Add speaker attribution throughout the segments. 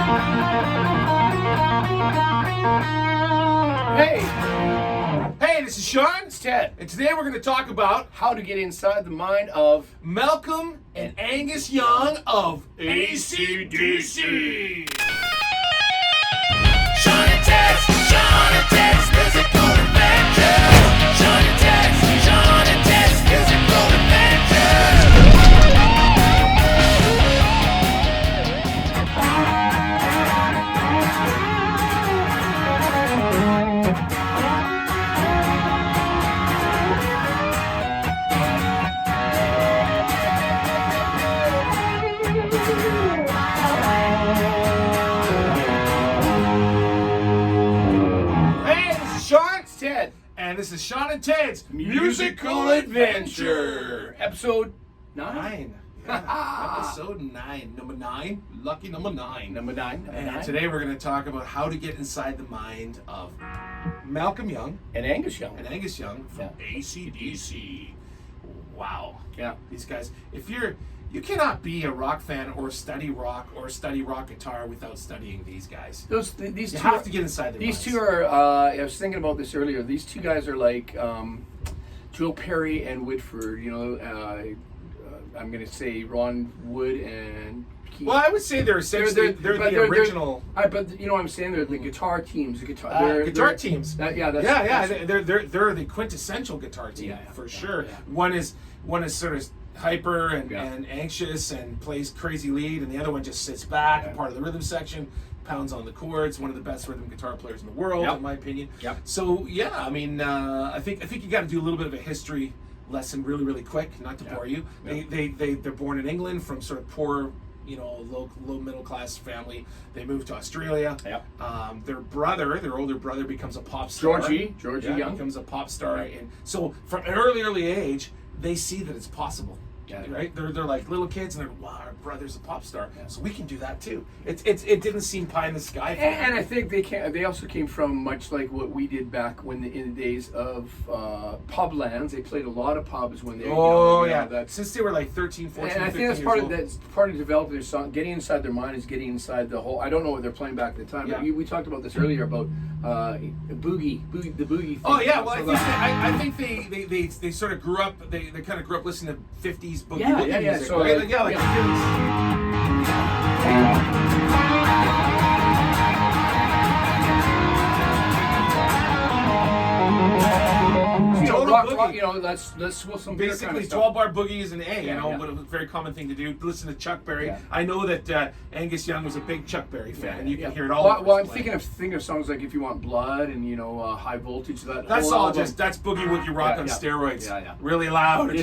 Speaker 1: Hey, this is Shawn.
Speaker 2: It's Ted.
Speaker 1: And today we're going to talk about
Speaker 2: How to get inside the mind of
Speaker 1: Malcolm and Angus Young of AC/DC.
Speaker 3: Shawn and Ted's musical adventure. Shawn and Ted's musical
Speaker 2: Ted.
Speaker 1: And this is Shawn and Ted's
Speaker 2: Musical Adventure. Episode 9.
Speaker 1: Yeah, episode 9. Number 9. Lucky number 9.
Speaker 2: Number 9.
Speaker 1: And today we're going to talk about how to get inside the mind of Malcolm Young
Speaker 2: And Angus Young.
Speaker 1: from AC/DC. Wow.
Speaker 2: Yeah.
Speaker 1: These guys, you cannot be a rock fan or study rock guitar without studying these guys.
Speaker 2: These
Speaker 1: You
Speaker 2: two
Speaker 1: have to get inside their
Speaker 2: These
Speaker 1: minds.
Speaker 2: two are, I was thinking about this earlier, these two guys are like Joe Perry and Whitford, I'm going to say Ron Wood and Keith.
Speaker 1: Well, I would say they're essentially they're the original.
Speaker 2: But you know what I'm saying? They're the guitar teams.
Speaker 1: Guitar teams.
Speaker 2: They're
Speaker 1: the quintessential guitar team for sure.
Speaker 2: Yeah.
Speaker 1: One is sort of hyper and anxious and plays crazy lead, and the other one just sits back, part of the rhythm section, pounds on the chords. One of the best rhythm guitar players in the world, in my opinion.
Speaker 2: Yep.
Speaker 1: So I mean, I think you got to do a little bit of a history lesson really quick, not to bore you.
Speaker 2: Yep.
Speaker 1: They're born in England from sort of poor, low middle class family. They moved to Australia.
Speaker 2: Yep.
Speaker 1: Their older brother becomes a pop star.
Speaker 2: Georgie Young
Speaker 1: becomes a pop star, and so from an early age, they see that it's possible.
Speaker 2: Yeah.
Speaker 1: Right? They're like little kids, and they're, wow, our brother's a pop star, so we can do that too. It didn't seem pie in the sky for them.
Speaker 2: And I think they also came from much like what we did back in the days of pub lands. They played a lot of pubs when they were
Speaker 1: since they were like 13, 14,
Speaker 2: and I
Speaker 1: 15
Speaker 2: think
Speaker 1: years
Speaker 2: part of developing their song, getting inside their mind is getting inside the whole. I don't know what they're playing back at the time, but we talked about this earlier about the boogie thing.
Speaker 1: Oh yeah, well I think they sort of grew up. They kind of grew up listening to 50s boogie woogie music.
Speaker 2: So
Speaker 1: right?
Speaker 2: Let's swill some
Speaker 1: basically 12-bar boogie is an A, but a very common thing to do. Listen to Chuck Berry.
Speaker 2: Yeah.
Speaker 1: I know that Angus Young was a big Chuck Berry fan, and you can hear it all.
Speaker 2: Well, I'm thinking of songs like If You Want Blood and High Voltage.
Speaker 1: That's all that's boogie woogie rock on steroids.
Speaker 2: Yeah.
Speaker 1: Really loud.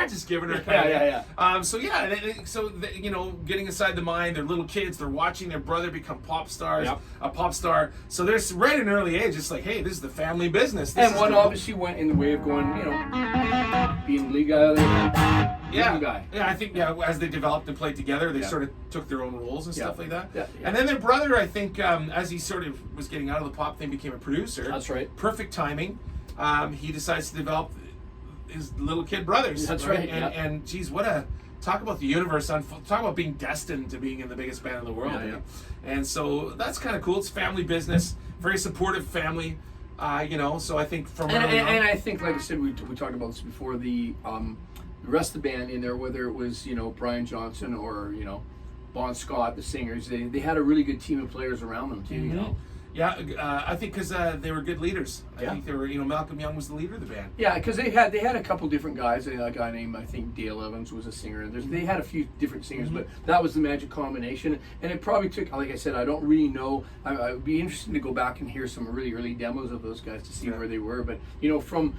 Speaker 1: Just giving her kind of. So getting inside the mind. They're little kids. They're watching their brother become pop stars. A pop star. So they're right at an early age. It's like, hey, this is the family business.
Speaker 2: And one obviously went in the way of going, being lead guy.
Speaker 1: Yeah, I think as they developed and played together, they sort of took their own roles and stuff like that. And then their brother, I think, as he sort of was getting out of the pop thing, became a producer.
Speaker 2: That's right.
Speaker 1: Perfect timing. He decides to develop his little kid brothers.
Speaker 2: That's right.
Speaker 1: And geez, talk about the universe. Talk about being destined to being in the biggest band in the world. And so that's kind of cool. It's family business. Very supportive family. So I think from
Speaker 2: and I think, like I said, we talked about this before. The rest of the band in there, whether it was Brian Johnson or Bon Scott, the singers, they had a really good team of players around them too.
Speaker 1: Yeah, I think because they were good leaders. I think they were. Malcolm Young was the leader of the band.
Speaker 2: Yeah, because they had a couple different guys. A guy named, I think, Dale Evans was a singer. They had a few different singers, but that was the magic combination. And it probably took, like I said, I don't really know. It would be interesting to go back and hear some really early demos of those guys to see where they were. But from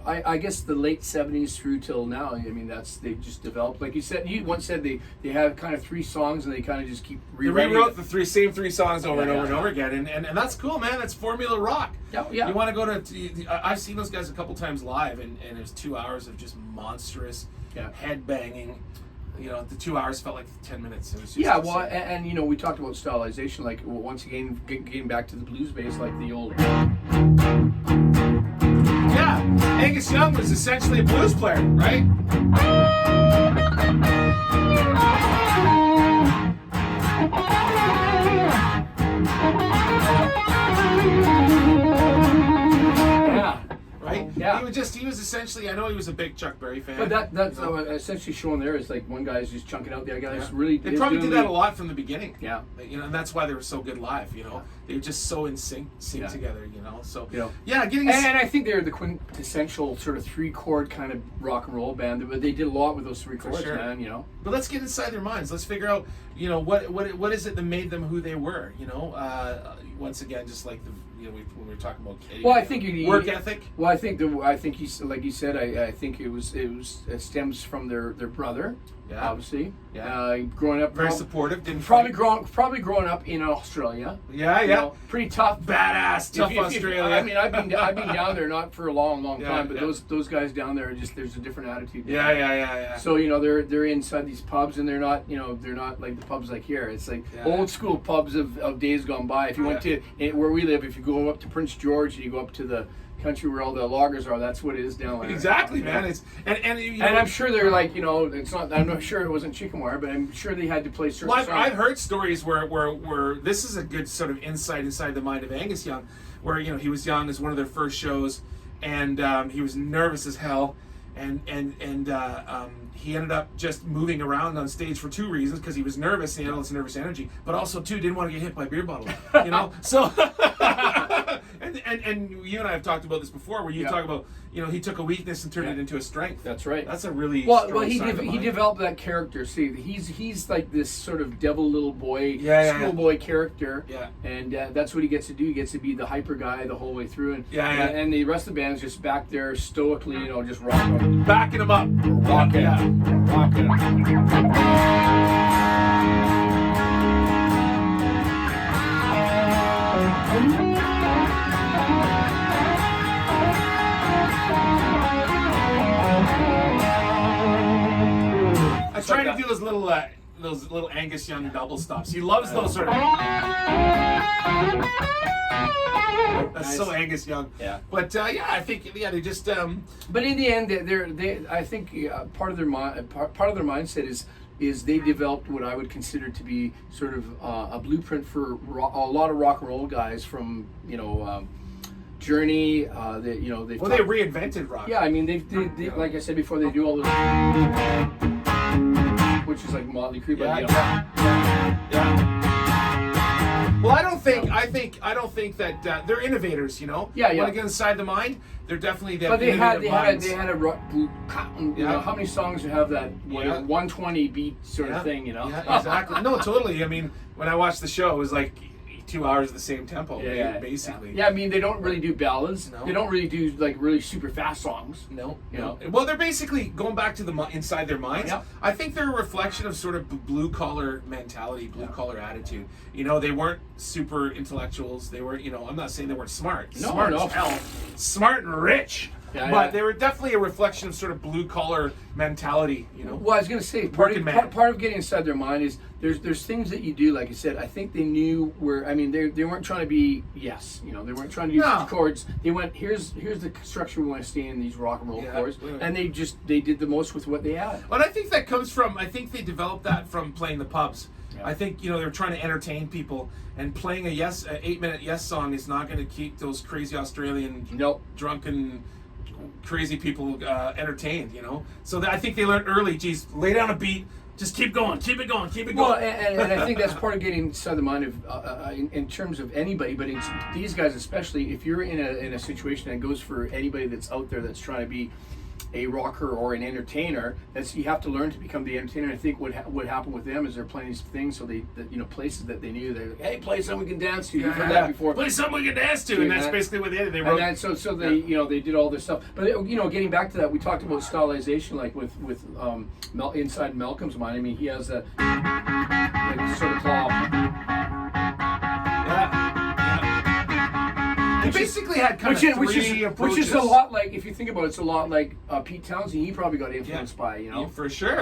Speaker 2: I guess the late 70s through till now, I mean, they've just developed. Like you said, you once said they have kind of 3 songs and they kind of just keep rewriting.
Speaker 1: They rewrote the same three songs over and over again, and that's cool, man. That's formula rock.
Speaker 2: Yeah.
Speaker 1: You want to go to? I've seen those guys a couple times live, and it was 2 hours of just monstrous head banging. The 2 hours felt like 10 minutes. It was just insane.
Speaker 2: And we talked about stylization, like once again getting back to the blues bass, like the old.
Speaker 1: Yeah, Angus Young was essentially a blues player, right? was essentially. I know he was a big Chuck Berry fan.
Speaker 2: But that's essentially shown there is like one guy's just chunking out the other guy's really.
Speaker 1: They probably did that a lot from the beginning.
Speaker 2: Yeah.
Speaker 1: You know, and that's why they were so good live. You know,
Speaker 2: Yeah.
Speaker 1: they were just so in sync together. You know, so
Speaker 2: You know.
Speaker 1: yeah, getting.
Speaker 2: And I think they're the quintessential sort of 3-chord kind of rock and roll band. But they did a lot with those 3 chords,
Speaker 1: sure.
Speaker 2: man. You know.
Speaker 1: But let's get inside their minds. Let's figure out, you know, what is it that made them who they were. You know, once again, just like when we were talking about
Speaker 2: Well, I think
Speaker 1: work ethic.
Speaker 2: Well, I think he's like you said. I think it stems from their brother.
Speaker 1: Yeah.
Speaker 2: Obviously.
Speaker 1: Yeah.
Speaker 2: Growing up.
Speaker 1: Very supportive. Didn't
Speaker 2: Probably
Speaker 1: fight.
Speaker 2: growing up in Australia.
Speaker 1: Yeah,
Speaker 2: You
Speaker 1: yeah.
Speaker 2: know, pretty tough.
Speaker 1: Badass, tough Australia.
Speaker 2: I mean, I've been down there not for a long
Speaker 1: Yeah,
Speaker 2: time, but
Speaker 1: yeah.
Speaker 2: those guys down there just there's a different attitude.
Speaker 1: Yeah.
Speaker 2: So you know they're inside these pubs and they're not like the pubs like here. It's like
Speaker 1: Yeah.
Speaker 2: old school pubs of days gone by. If you went to where we live, if you go up to Prince George and you go up to the country where all the loggers are, that's what it is down there.
Speaker 1: Exactly,
Speaker 2: Yeah.
Speaker 1: man. It's and you know,
Speaker 2: And I'm sure they're like, you know, it's not. I'm not sure it wasn't chicken wire, but I'm sure they had to play certain
Speaker 1: Well,
Speaker 2: songs.
Speaker 1: I've heard stories where this is a good sort of insight inside the mind of Angus Young, where you know he was young as one of their first shows, and he was nervous as hell, and he ended up just moving around on stage for 2 reasons, because he was nervous and he had all this nervous energy, but also too didn't want to get hit by beer bottles, you know. So and you and I have talked about this before, where you talk about, you know, he took a weakness and turned it into a strength.
Speaker 2: That's right.
Speaker 1: That's a really
Speaker 2: Well,
Speaker 1: strong
Speaker 2: he
Speaker 1: sign of the mind.
Speaker 2: developed that character. See, he's like this sort of devil little boy,
Speaker 1: Yeah.
Speaker 2: schoolboy character.
Speaker 1: Yeah.
Speaker 2: And that's what he gets to do. He gets to be the hyper guy the whole way through. And
Speaker 1: Yeah.
Speaker 2: and the rest of the band's just back there stoically, you know, just rocking,
Speaker 1: Backing him up.
Speaker 2: rocking,
Speaker 1: Yeah.
Speaker 2: rocking.
Speaker 1: I try to do those little Angus Young double stops. He loves those sort of. That's so Angus Young.
Speaker 2: Yeah.
Speaker 1: But yeah, I think they just.
Speaker 2: But in the end, I think part of their mindset is they developed what I would consider to be sort of a blueprint for a lot of rock and roll guys from Journey. They
Speaker 1: reinvented rock.
Speaker 2: Yeah, I mean they like I said before, they do all those, which is like Motley Crue.
Speaker 1: Yeah. Well, I don't think that they're innovators. You know.
Speaker 2: Yeah.
Speaker 1: When I get inside the mind, they're definitely that.
Speaker 2: But they had
Speaker 1: minds.
Speaker 2: how many songs have that 120 beat sort of thing, you know?
Speaker 1: Yeah, exactly. No, totally. I mean, when I watched the show, it was like 2 hours of the same tempo, basically.
Speaker 2: Yeah, I mean, they don't really do ballads.
Speaker 1: No.
Speaker 2: They don't really do like really super fast songs.
Speaker 1: No,
Speaker 2: You know?
Speaker 1: Well, they're basically going back to the inside their minds.
Speaker 2: Yeah.
Speaker 1: I think they're a reflection of sort of blue collar mentality, blue collar attitude. You know, they weren't super intellectuals. They were, you know, I'm not saying they weren't smart.
Speaker 2: No,
Speaker 1: Smart
Speaker 2: no.
Speaker 1: as hell. Smart and rich.
Speaker 2: Yeah,
Speaker 1: but
Speaker 2: yeah.
Speaker 1: they were definitely a reflection of sort of blue collar mentality. You know.
Speaker 2: Well, I was gonna say
Speaker 1: Working man.
Speaker 2: part of getting inside their mind is there's things that you do. Like I said, I think they knew where. I mean, they weren't trying to be they weren't trying to use chords. They went here's the structure we want to stay in, these rock and roll chords, and they did the most with what they had.
Speaker 1: But I think that comes from, I think they developed that from playing the pubs.
Speaker 2: Yeah.
Speaker 1: I think, you know, they were trying to entertain people, and playing an 8-minute Yes song is not going to keep those crazy Australian drunken crazy people entertained, you know. So I think they learned early, geez, lay down a beat, just keep going, keep it going.
Speaker 2: Well, and I think that's part of getting inside the mind of in terms of anybody, but it's these guys especially. If you're in a situation that goes for anybody that's out there that's trying to be a rocker or an entertainer, you have to learn to become the entertainer. I think what happened with them is they're playing these things, so places that they knew, they're like, hey, play something we can dance to. You've heard that before.
Speaker 1: Play something we can dance to, and that's basically what they did. They wrote.
Speaker 2: And so they they did all this stuff. But getting back to that, we talked about stylization, like with inside Malcolm's mind. I mean, he has a sort of claw.
Speaker 1: They basically had kind of three approaches.
Speaker 2: Which is a lot like, if you think about it, it's a lot like Pete Townsend. He probably got influenced by,
Speaker 1: for sure,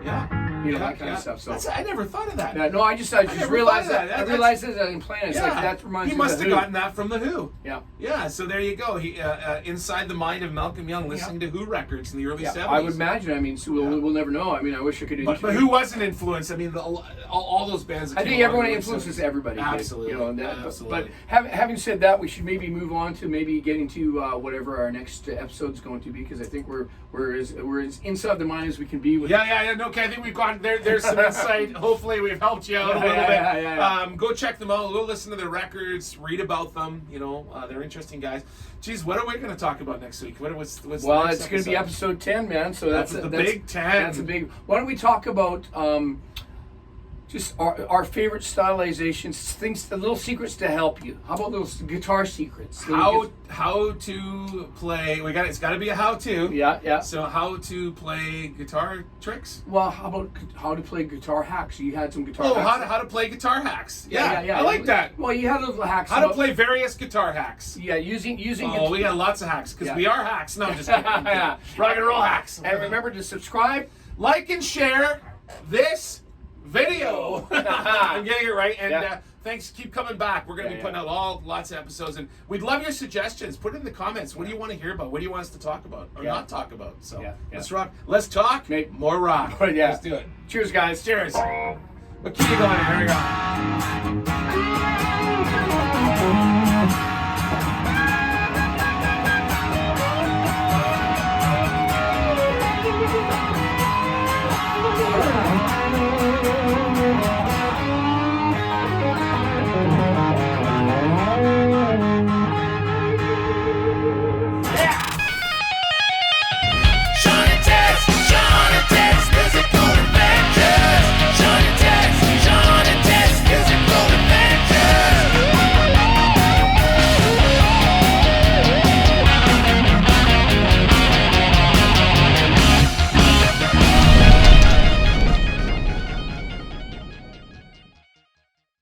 Speaker 2: Yeah. You know, that kind of stuff. So
Speaker 1: I never thought of that.
Speaker 2: yeah, no, I just realized that. I realized that in playing. It's like that reminds me.
Speaker 1: He must have gotten that from the Who.
Speaker 2: Yeah.
Speaker 1: Yeah. So there you go. He inside the mind of Malcolm Young, listening to Who records in the early 70s.
Speaker 2: I would imagine. I mean, so we'll never know. I mean, I wish I could.
Speaker 1: But who wasn't influenced? I mean, all those bands.
Speaker 2: I think everyone influences everybody.
Speaker 1: Absolutely.
Speaker 2: You know,
Speaker 1: absolutely.
Speaker 2: But having said that, we should maybe move on to maybe getting to whatever our next episode is going to be, because I think we're as inside the mind as we can be with.
Speaker 1: Yeah. Okay, I think we've gone there. There's some insight. Hopefully, we've helped you out a little bit.
Speaker 2: Yeah.
Speaker 1: Go check them out. Go listen to their records. Read about them. You know, they're interesting guys. Geez, what are we going to talk about next week? What's
Speaker 2: well, it's going to be episode 10, man. So that's
Speaker 1: the big 10.
Speaker 2: That's a big. Why don't we talk about just our favorite stylizations, things, the little secrets to help you. How about little guitar secrets?
Speaker 1: How to play? It's got to be a how-to.
Speaker 2: Yeah.
Speaker 1: So how to play guitar tricks?
Speaker 2: Well, how about how to play guitar hacks? You had some guitar.
Speaker 1: Oh,
Speaker 2: hacks.
Speaker 1: how to play guitar hacks? Yeah.
Speaker 2: I
Speaker 1: like that.
Speaker 2: Well, you had little hacks.
Speaker 1: How to play various guitar hacks?
Speaker 2: Yeah, using.
Speaker 1: Oh, we got lots of hacks because we are hacks. No, I'm just kidding.
Speaker 2: Yeah.
Speaker 1: Rock and roll hacks.
Speaker 2: And remember to subscribe,
Speaker 1: like, and share this video. I'm getting it right. And thanks. Keep coming back. We're going to be putting out lots of episodes, and we'd love your suggestions. Put it in the comments. What do you want to hear about? What do you want us to talk about or not talk about? So let's rock. Let's talk. More rock. Let's do it.
Speaker 2: Cheers, guys.
Speaker 1: Cheers. We'll keep it going. Here we go.